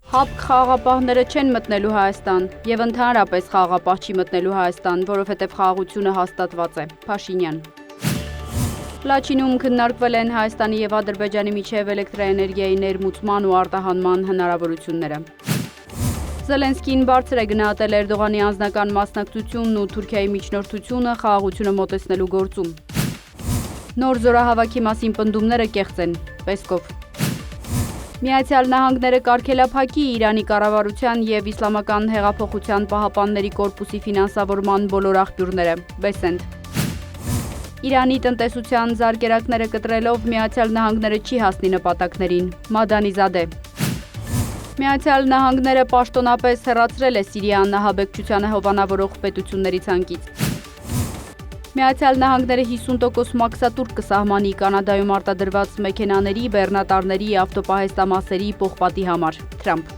ՀԱՊԿ խաղաղապահները չեն մտնելու Հայաստան եւ ընդհանրապես խաղաղապահ չի մտնելու Հայաստան, որովհետեւ խաղաղությունը հաստատված է։ Փաշինյան։ Լաչինում քննարկվել են Հայաստանի եւ Ադրբեջանի միջև էլեկտրաէներգիայի ներմուծման ու արտահանման հնարավորությունները։ Զելենսկին բարձր է գնահատել Էրդողանի անձնական մասնակցությունն ու Թուրքիայի միջնորդությունը խաղաղությունը մոտեցնելու գործում։ Նոր զորահավաքի մասին պնդումները կեղծ են, Պեսկով։ Միացյալ Նահանգները կարգելափակի Իրանի կառավարության եւ Իսլամական հեղափոխության պահապանների կորպուսի ֆինանսավորման բոլոր աղբյուրները, Բեսենտ։ Իրանի տնտեսության զարկերակները կտրելով Միացյալ Նահանգները չի հասնի նպատակներին, Մադանիզադե։ Միացյալ Նահանգները պաշտոնապես հեռացրել է Սիրիա աննահաբեկչությանը հովանավորող պետությունների ցանկից։ Միացյալ Նահանգները 50% մաքսատուրք կսահմանի Կանադայում արտադրված մեքենաների, բեռնատարների, ավտոպահեստամասերի պողպատի համար, Թրամփ։